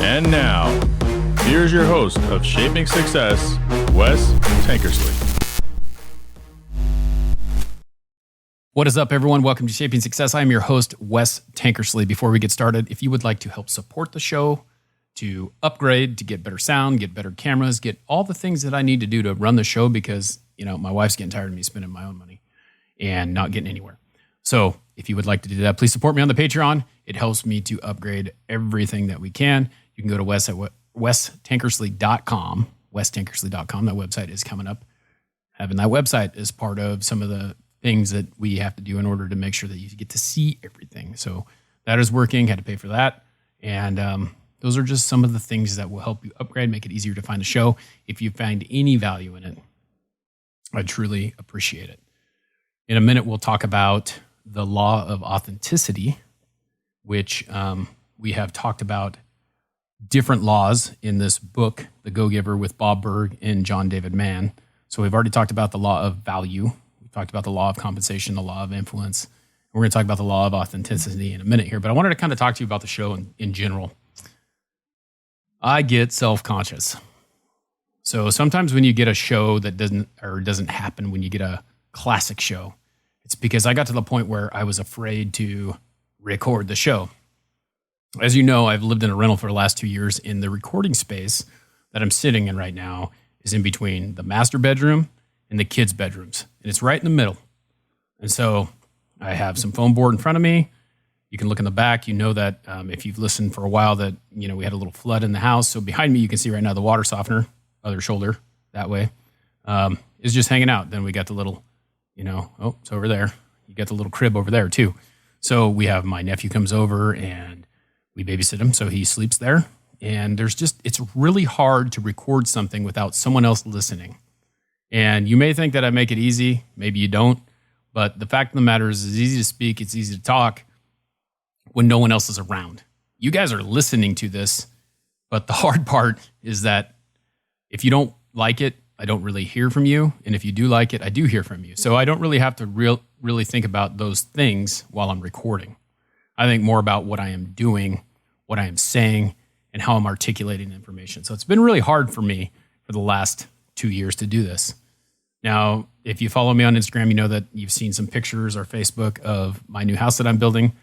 And now, here's your host of Shaping Success, Wes Tankersley. What is up, everyone? Welcome to Shaping Success. I am your host, Wes Tankersley. Before we get started, if you would like to help support the show, to upgrade, to get better sound, get better cameras, get all the things that I need to do to run the show because, my wife's getting tired of me spending my own money and not getting anywhere. So if you would like to do that, please support me on the Patreon. It helps me to upgrade everything that we can. You can go to westankersley.com, westankersley.com. That website is coming up. Having that website is part of some of the things that we have to do in order to make sure that you get to see everything. So that is working. Had to pay for that. And those are just some of the things that will help you upgrade, make it easier to find the show. If you find any value in it, I truly appreciate it. In a minute, we'll talk about the law of authenticity, which we have talked about different laws in this book, The Go-Giver, with Bob Burg and John David Mann. So we've already talked about the law of value. We've talked about the law of compensation, the law of influence. We're going to talk about the law of authenticity in a minute here, but I wanted to kind of talk to you about the show in general. I get self-conscious. So sometimes when you get a show that doesn't happen, when you get a classic show, it's because I got to the point where I was afraid to record the show. As you know, I've lived in a rental for the last 2 years, and the recording space that I'm sitting in right now is in between the master bedroom and the kids' bedrooms, and it's right in the middle. And so I have some foam board in front of me. You can look in the back. You know that if you've listened for a while that, we had a little flood in the house. So behind me, you can see right now the water softener, other shoulder that way, is just hanging out. Then we got the little, it's over there. You got the little crib over there too. So we have my nephew comes over and we babysit him. So he sleeps there. And it's really hard to record something without someone else listening. And you may think that I make it easy. Maybe you don't. But the fact of the matter is it's easy to speak. It's easy to talk when no one else is around. You guys are listening to this. But the hard part is that if you don't like it, I don't really hear from you. And if you do like it, I do hear from you. So I don't really have to really think about those things while I'm recording. I think more about what I am doing, what I am saying, and how I'm articulating information. So it's been really hard for me for the last 2 years to do this. Now, if you follow me on Instagram, you know that you've seen some pictures or Facebook of my new house that I'm building.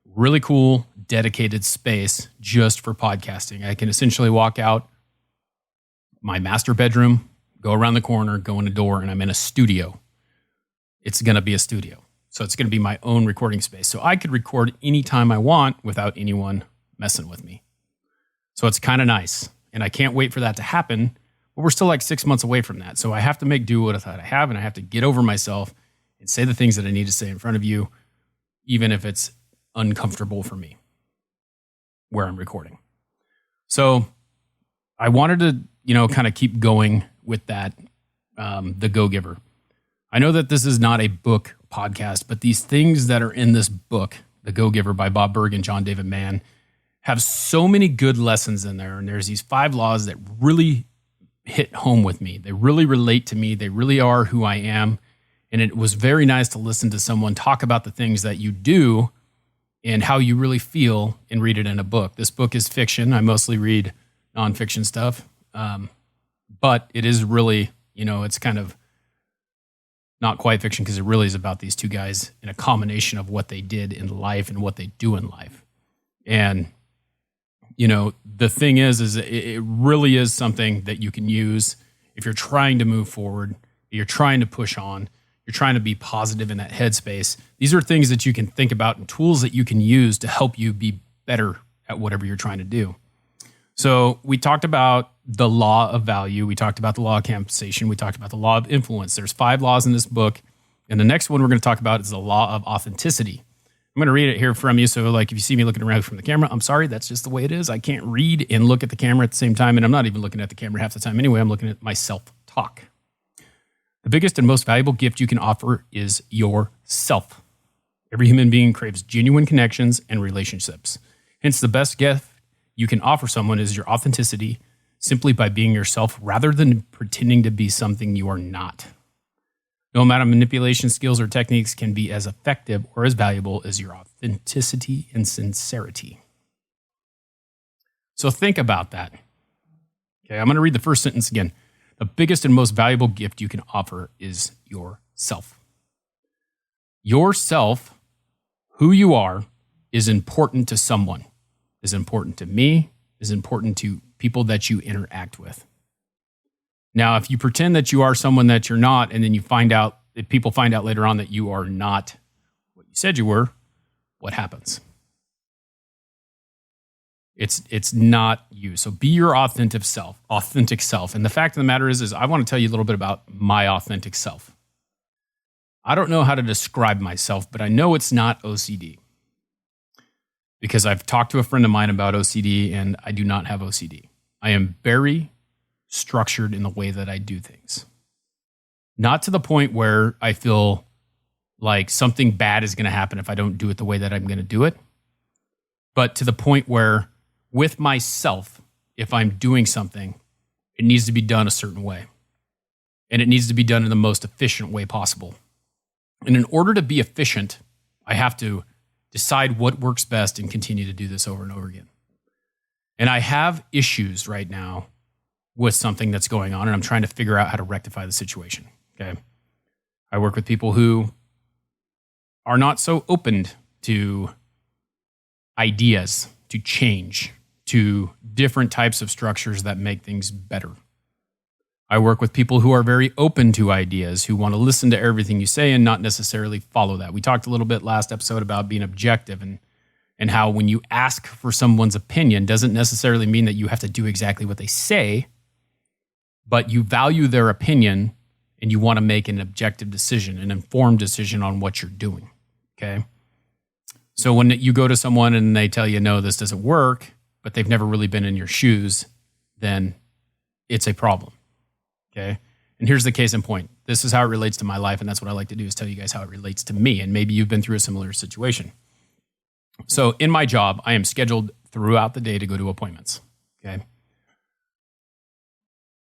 Really cool, dedicated space just for podcasting. I can essentially walk out my master bedroom, go around the corner, go in a door, and I'm in a studio. It's going to be a studio. So it's going to be my own recording space. So I could record anytime I want without anyone messing with me. So it's kind of nice. And I can't wait for that to happen. But we're still like 6 months away from that. So I have to make do with what I have, and I have to get over myself and say the things that I need to say in front of you, even if it's uncomfortable for me where I'm recording. So I wanted to, kind of keep going with that, The Go-Giver. I know that this is not a book podcast, but these things that are in this book, The Go-Giver by Bob Burg and John David Mann, have so many good lessons in there. And there's these 5 laws that really hit home with me. They really relate to me. They really are who I am. And it was very nice to listen to someone talk about the things that you do and how you really feel and read it in a book. This book is fiction. I mostly read nonfiction stuff. But it is really, it's kind of not quite fiction because it really is about these 2 guys in a combination of what they did in life and what they do in life. And, the thing is it really is something that you can use if you're trying to move forward, you're trying to push on, you're trying to be positive in that headspace. These are things that you can think about and tools that you can use to help you be better at whatever you're trying to do. So we talked about the law of value. We talked about the law of compensation. We talked about the law of influence. There's 5 laws in this book. And the next one we're going to talk about is the law of authenticity. I'm going to read it here from you. So if you see me looking around from the camera, I'm sorry. That's just the way it is. I can't read and look at the camera at the same time. And I'm not even looking at the camera half the time anyway. I'm looking at my self-talk. The biggest and most valuable gift you can offer is yourself. Every human being craves genuine connections and relationships. Hence, the best gift you can offer someone is your authenticity, simply by being yourself rather than pretending to be something you are not. No amount of manipulation skills or techniques can be as effective or as valuable as your authenticity and sincerity. So think about that. Okay, I'm going to read the first sentence again. The biggest and most valuable gift you can offer is yourself. Yourself, who you are, is important to someone, is important to me, is important to people that you interact with. Now, if you pretend that you are someone that you're not, and then you find out, if people find out later on that you are not what you said you were, what happens? It's not you. So be your authentic self. And the fact of the matter is I want to tell you a little bit about my authentic self. I don't know how to describe myself, but I know it's not OCD. Because I've talked to a friend of mine about OCD, and I do not have OCD. I am very structured in the way that I do things. Not to the point where I feel like something bad is going to happen if I don't do it the way that I'm going to do it, but to the point where with myself, if I'm doing something, it needs to be done a certain way. And it needs to be done in the most efficient way possible. And in order to be efficient, I have to decide what works best and continue to do this over and over again. And I have issues right now with something that's going on, and I'm trying to figure out how to rectify the situation. Okay. I work with people who are not so open to ideas, to change, to different types of structures that make things better. I work with people who are very open to ideas, who want to listen to everything you say and not necessarily follow that. We talked a little bit last episode about being objective and how when you ask for someone's opinion doesn't necessarily mean that you have to do exactly what they say, but you value their opinion and you want to make an objective decision, an informed decision on what you're doing, okay? So when you go to someone and they tell you, no, this doesn't work, but they've never really been in your shoes, then it's a problem. Okay. And here's the case in point. This is how it relates to my life. And that's what I like to do is tell you guys how it relates to me. And maybe you've been through a similar situation. So in my job, I am scheduled throughout the day to go to appointments. Okay.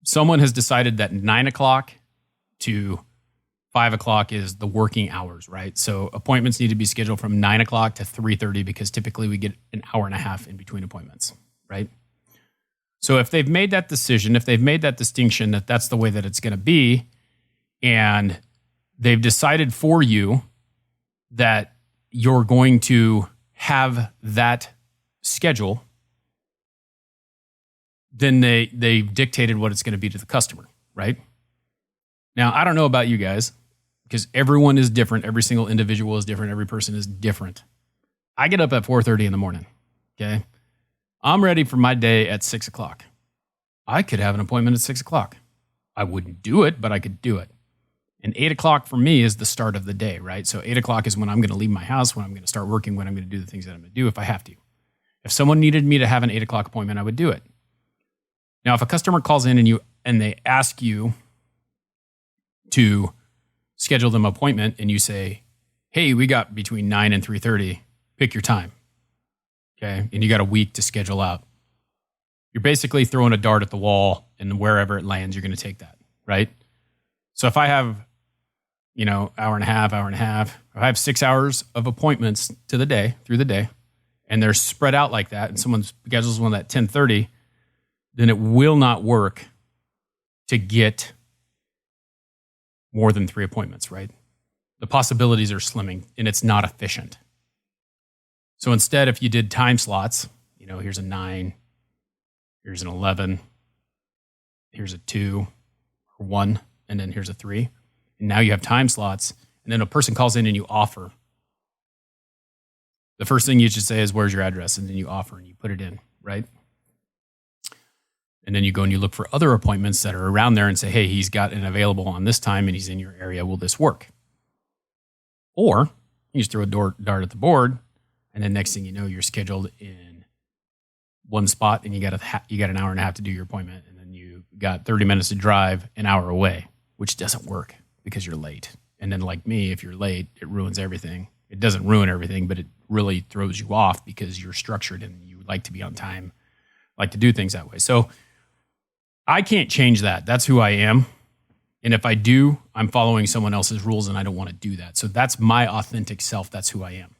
Someone has decided that 9 o'clock to 5 o'clock is the working hours, right? So appointments need to be scheduled from 9 o'clock to 3:30 because typically we get an hour and a half in between appointments, right? So if they've made that decision, if they've made that distinction that that's the way that it's going to be, and they've decided for you that you're going to have that schedule, then they've dictated what it's going to be to the customer, right? Now, I don't know about you guys, because everyone is different. Every single individual is different. Every person is different. I get up at 4:30 in the morning, okay? I'm ready for my day at 6 o'clock. I could have an appointment at 6 o'clock. I wouldn't do it, but I could do it. And 8 o'clock for me is the start of the day, right? So 8 o'clock is when I'm going to leave my house, when I'm going to start working, when I'm going to do the things that I'm going to do if I have to. If someone needed me to have an 8 o'clock appointment, I would do it. Now, if a customer calls in and they ask you to schedule them an appointment and you say, hey, we got between 9 and 3:30, pick your time. Okay, and you got a week to schedule out. You're basically throwing a dart at the wall, and wherever it lands, you're going to take that, right? So if I have, hour and a half, if I have 6 hours of appointments through the day, and they're spread out like that, and someone schedules one at 10:30, then it will not work to get more than 3 appointments, right? The possibilities are slimming, and it's not efficient. So instead, if you did time slots, here's a 9, here's an 11, here's a 2, or 1, and then here's a 3. And now you have time slots, and then a person calls in and you offer. The first thing you should say is, where's your address? And then you offer and you put it in, right? And then you go and you look for other appointments that are around there and say, hey, he's got an available on this time and he's in your area. Will this work? Or you just throw a dart at the board, and then next thing you know, you're scheduled in one spot and you got an hour and a half to do your appointment. And then you got 30 minutes to drive an hour away, which doesn't work because you're late. And then like me, if you're late, it ruins everything. It doesn't ruin everything, but it really throws you off because you're structured and you like to be on time, like to do things that way. So I can't change that. That's who I am. And if I do, I'm following someone else's rules and I don't want to do that. So that's my authentic self. That's who I am.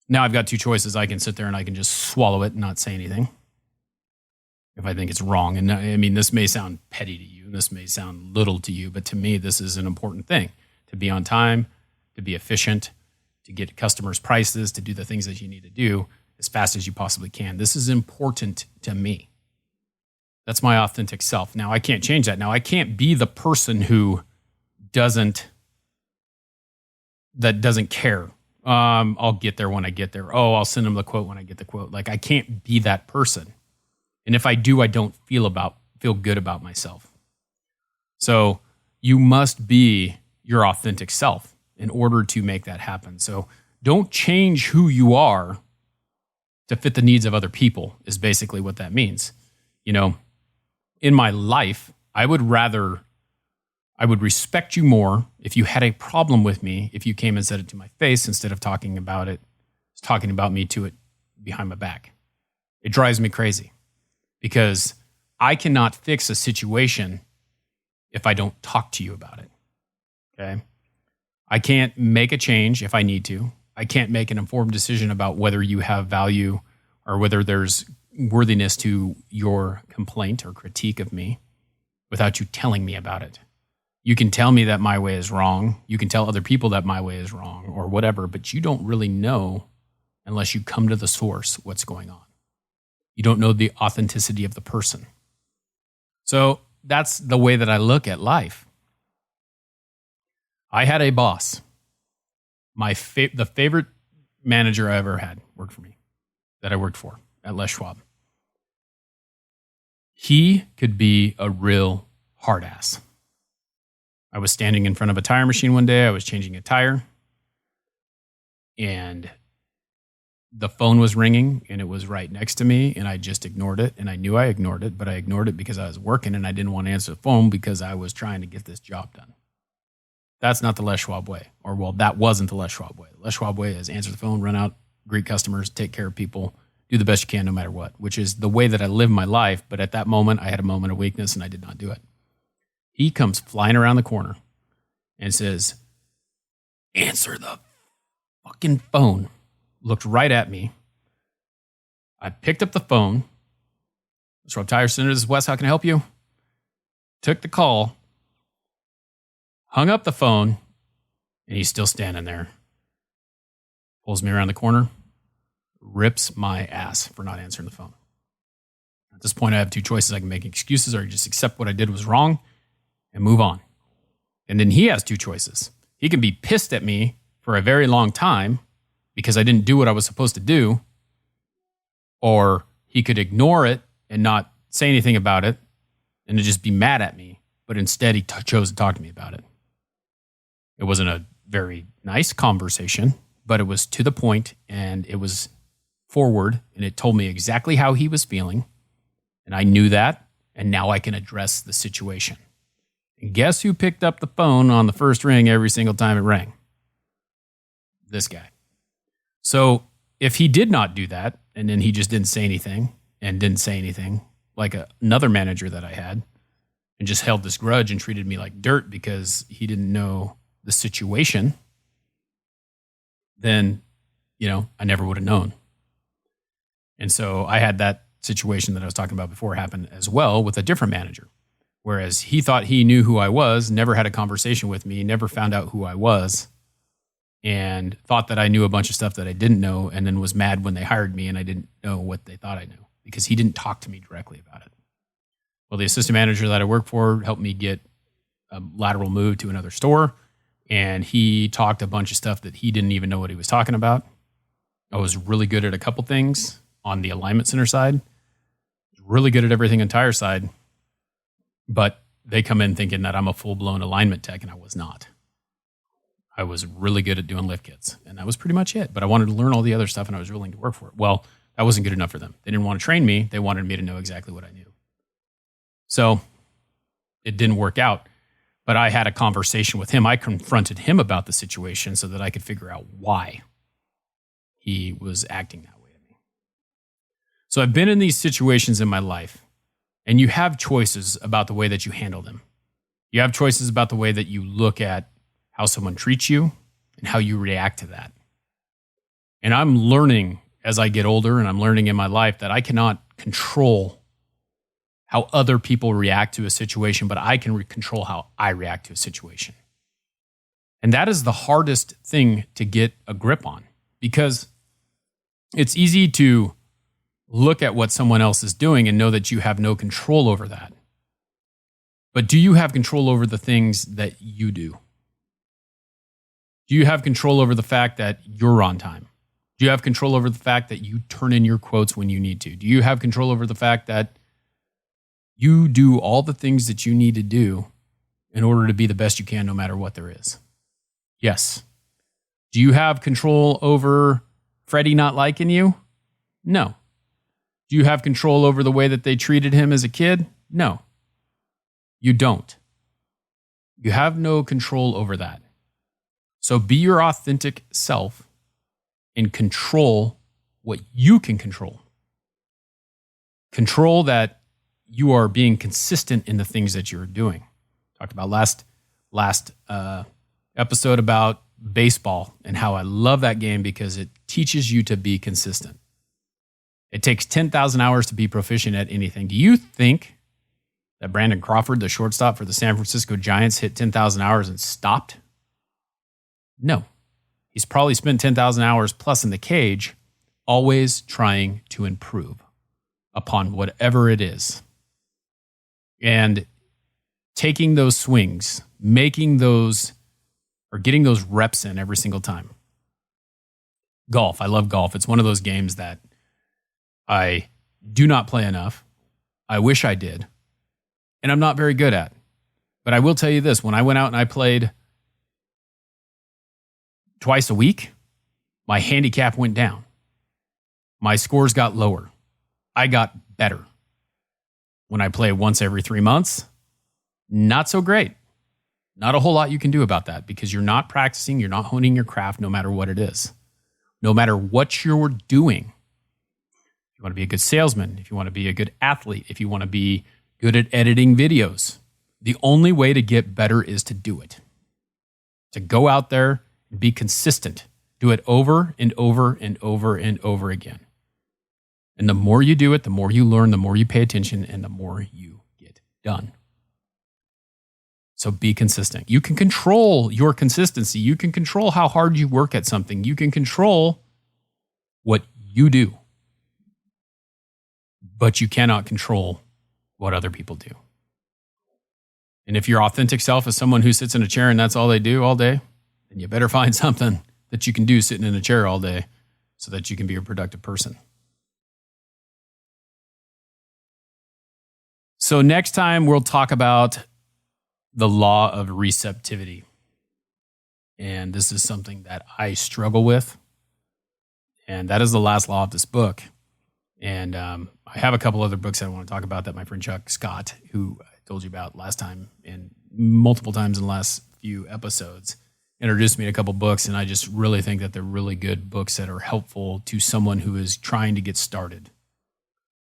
Now I've got two choices. I can sit there and I can just swallow it and not say anything. if I think it's wrong. And I mean, this may sound petty to you, this may sound little to you, but to me, this is an important thing, to be on time, to be efficient, to get customers' prices, to do the things that you need to do as fast as you possibly can. This is important to me. That's my authentic self. Now, I can't change that. Now, I can't be the person who doesn't care. I'll get there when I get there. Oh, I'll send them the quote when I get the quote. Like, I can't be that person. And if I do, I don't feel good about myself. So you must be your authentic self in order to make that happen. So don't change who you are to fit the needs of other people is basically what that means. You know, in my life, I would respect you more if you had a problem with me, if you came and said it to my face instead of talking about me to it behind my back. It drives me crazy because I cannot fix a situation if I don't talk to you about it. Okay? I can't make a change if I need to. I can't make an informed decision about whether you have value or whether there's worthiness to your complaint or critique of me without you telling me about it. You can tell me that my way is wrong. You can tell other people that my way is wrong or whatever, but you don't really know unless you come to the source what's going on. You don't know the authenticity of the person. So that's the way that I look at life. I had a boss. The favorite manager I ever had worked for me, that I worked for at Les Schwab. He could be a real hard ass. I was standing in front of a tire machine one day. I was changing a tire. And the phone was ringing and it was right next to me. And I just ignored it. And I knew I ignored it, but I ignored it because I was working and I didn't want to answer the phone because I was trying to get this job done. That's not the Les Schwab way. Or, well, that wasn't the Les Schwab way. The Les Schwab way is answer the phone, run out, greet customers, take care of people, do the best you can no matter what, which is the way that I live my life. But at that moment, I had a moment of weakness and I did not do it. He comes flying around the corner and says, answer the fucking phone. Looked right at me. I picked up the phone. Schwab Tire Center, this is Wes. How can I help you? Took the call. Hung up the phone. And he's still standing there. Pulls me around the corner. Rips my ass for not answering the phone. At this point, I have two choices. I can make excuses or just accept what I did was wrong and move on. And then he has two choices. He can be pissed at me for a very long time because I didn't do what I was supposed to do, or he could ignore it and not say anything about it and to just be mad at me, but instead he chose to talk to me about it. It wasn't a very nice conversation, but it was to the point and it was forward and it told me exactly how he was feeling. And I knew that, and now I can address the situation. And guess who picked up the phone on the first ring every single time it rang? This guy. So if he did not do that, and then he just didn't say anything, like another manager that I had, and just held this grudge and treated me like dirt because he didn't know the situation, then, I never would have known. And so I had that situation that I was talking about before happen as well with a different manager. Whereas he thought he knew who I was, never had a conversation with me, never found out who I was, and thought that I knew a bunch of stuff that I didn't know, and then was mad when they hired me and I didn't know what they thought I knew because he didn't talk to me directly about it. Well, the assistant manager that I worked for helped me get a lateral move to another store, and he talked a bunch of stuff that he didn't even know what he was talking about. I was really good at a couple things on the alignment center side, really good at everything on tire side, but they come in thinking that I'm a full-blown alignment tech, and I was not. I was really good at doing lift kits, and that was pretty much it. But I wanted to learn all the other stuff, and I was willing to work for it. Well, that wasn't good enough for them. They didn't want to train me. They wanted me to know exactly what I knew. So it didn't work out. But I had a conversation with him. I confronted him about the situation so that I could figure out why he was acting that way to me. So I've been in these situations in my life, and you have choices about the way that you handle them. You have choices about the way that you look at how someone treats you and how you react to that. And I'm learning as I get older, and I'm learning in my life that I cannot control how other people react to a situation, but I can control how I react to a situation. And that is the hardest thing to get a grip on, because it's easy to look at what someone else is doing and know that you have no control over that. But do you have control over the things that you do? Do you have control over the fact that you're on time? Do you have control over the fact that you turn in your quotes when you need to? Do you have control over the fact that you do all the things that you need to do in order to be the best you can no matter what there is? Yes. Do you have control over Freddie not liking you? No. Do you have control over the way that they treated him as a kid? No. You don't. You have no control over that. So be your authentic self and control what you can control. Control that you are being consistent in the things that you're doing. Talked about last episode about baseball and how I love that game because it teaches you to be consistent. It takes 10,000 hours to be proficient at anything. Do you think that Brandon Crawford, the shortstop for the San Francisco Giants, hit 10,000 hours and stopped? No. He's probably spent 10,000 hours plus in the cage, always trying to improve upon whatever it is. And taking those swings, making those, or getting those reps in every single time. Golf. I love golf. It's one of those games that I do not play enough. I wish I did. And I'm not very good at. But I will tell you this. When I went out and I played twice a week, my handicap went down. My scores got lower. I got better. When I play once every 3 months, not so great. Not a whole lot you can do about that because you're not practicing, you're not honing your craft no matter what it is. No matter what you're doing. If you want to be a good salesman, if you want to be a good athlete, if you want to be good at editing videos, the only way to get better is to do it. To go out there and be consistent. Do it over and over and over and over again. And the more you do it, the more you learn, the more you pay attention, and the more you get done. So be consistent. You can control your consistency. You can control how hard you work at something. You can control what you do. But you cannot control what other people do. And if your authentic self is someone who sits in a chair and that's all they do all day, then you better find something that you can do sitting in a chair all day so that you can be a productive person. So next time we'll talk about the law of receptivity. And this is something that I struggle with. And that is the last law of this book. And I have a couple other books that I want to talk about that my friend Chuck Scott, who I told you about last time and multiple times in the last few episodes, introduced me to a couple books. And I just really think that they're really good books that are helpful to someone who is trying to get started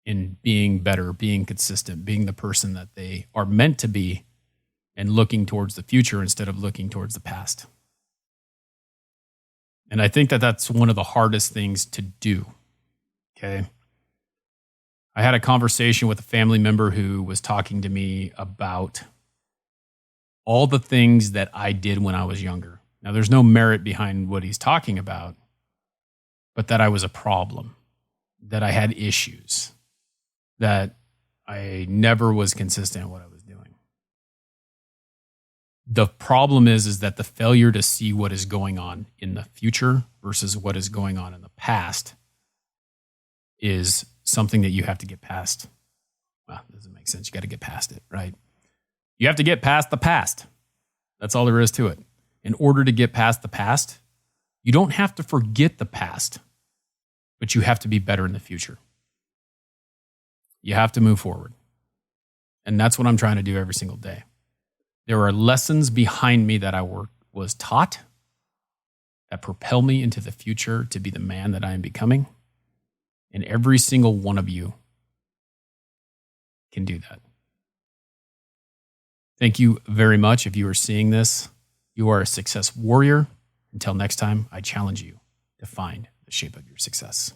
in being better, being consistent, being the person that they are meant to be, and looking towards the future instead of looking towards the past. And I think that that's one of the hardest things to do. Okay. I had a conversation with a family member who was talking to me about all the things that I did when I was younger. Now, there's no merit behind what he's talking about, but that I was a problem, that I had issues, that I never was consistent in what I was doing. The problem is that the failure to see what is going on in the future versus what is going on in the past is something that you have to get past. Well, it doesn't make sense. You got to get past it, right? You have to get past the past. That's all there is to it. In order to get past the past, you don't have to forget the past, but you have to be better in the future. You have to move forward. And that's what I'm trying to do every single day. There are lessons behind me that I was taught that propel me into the future to be the man that I am becoming. And every single one of you can do that. Thank you very much. If you are seeing this, you are a success warrior. Until next time, I challenge you to find the shape of your success.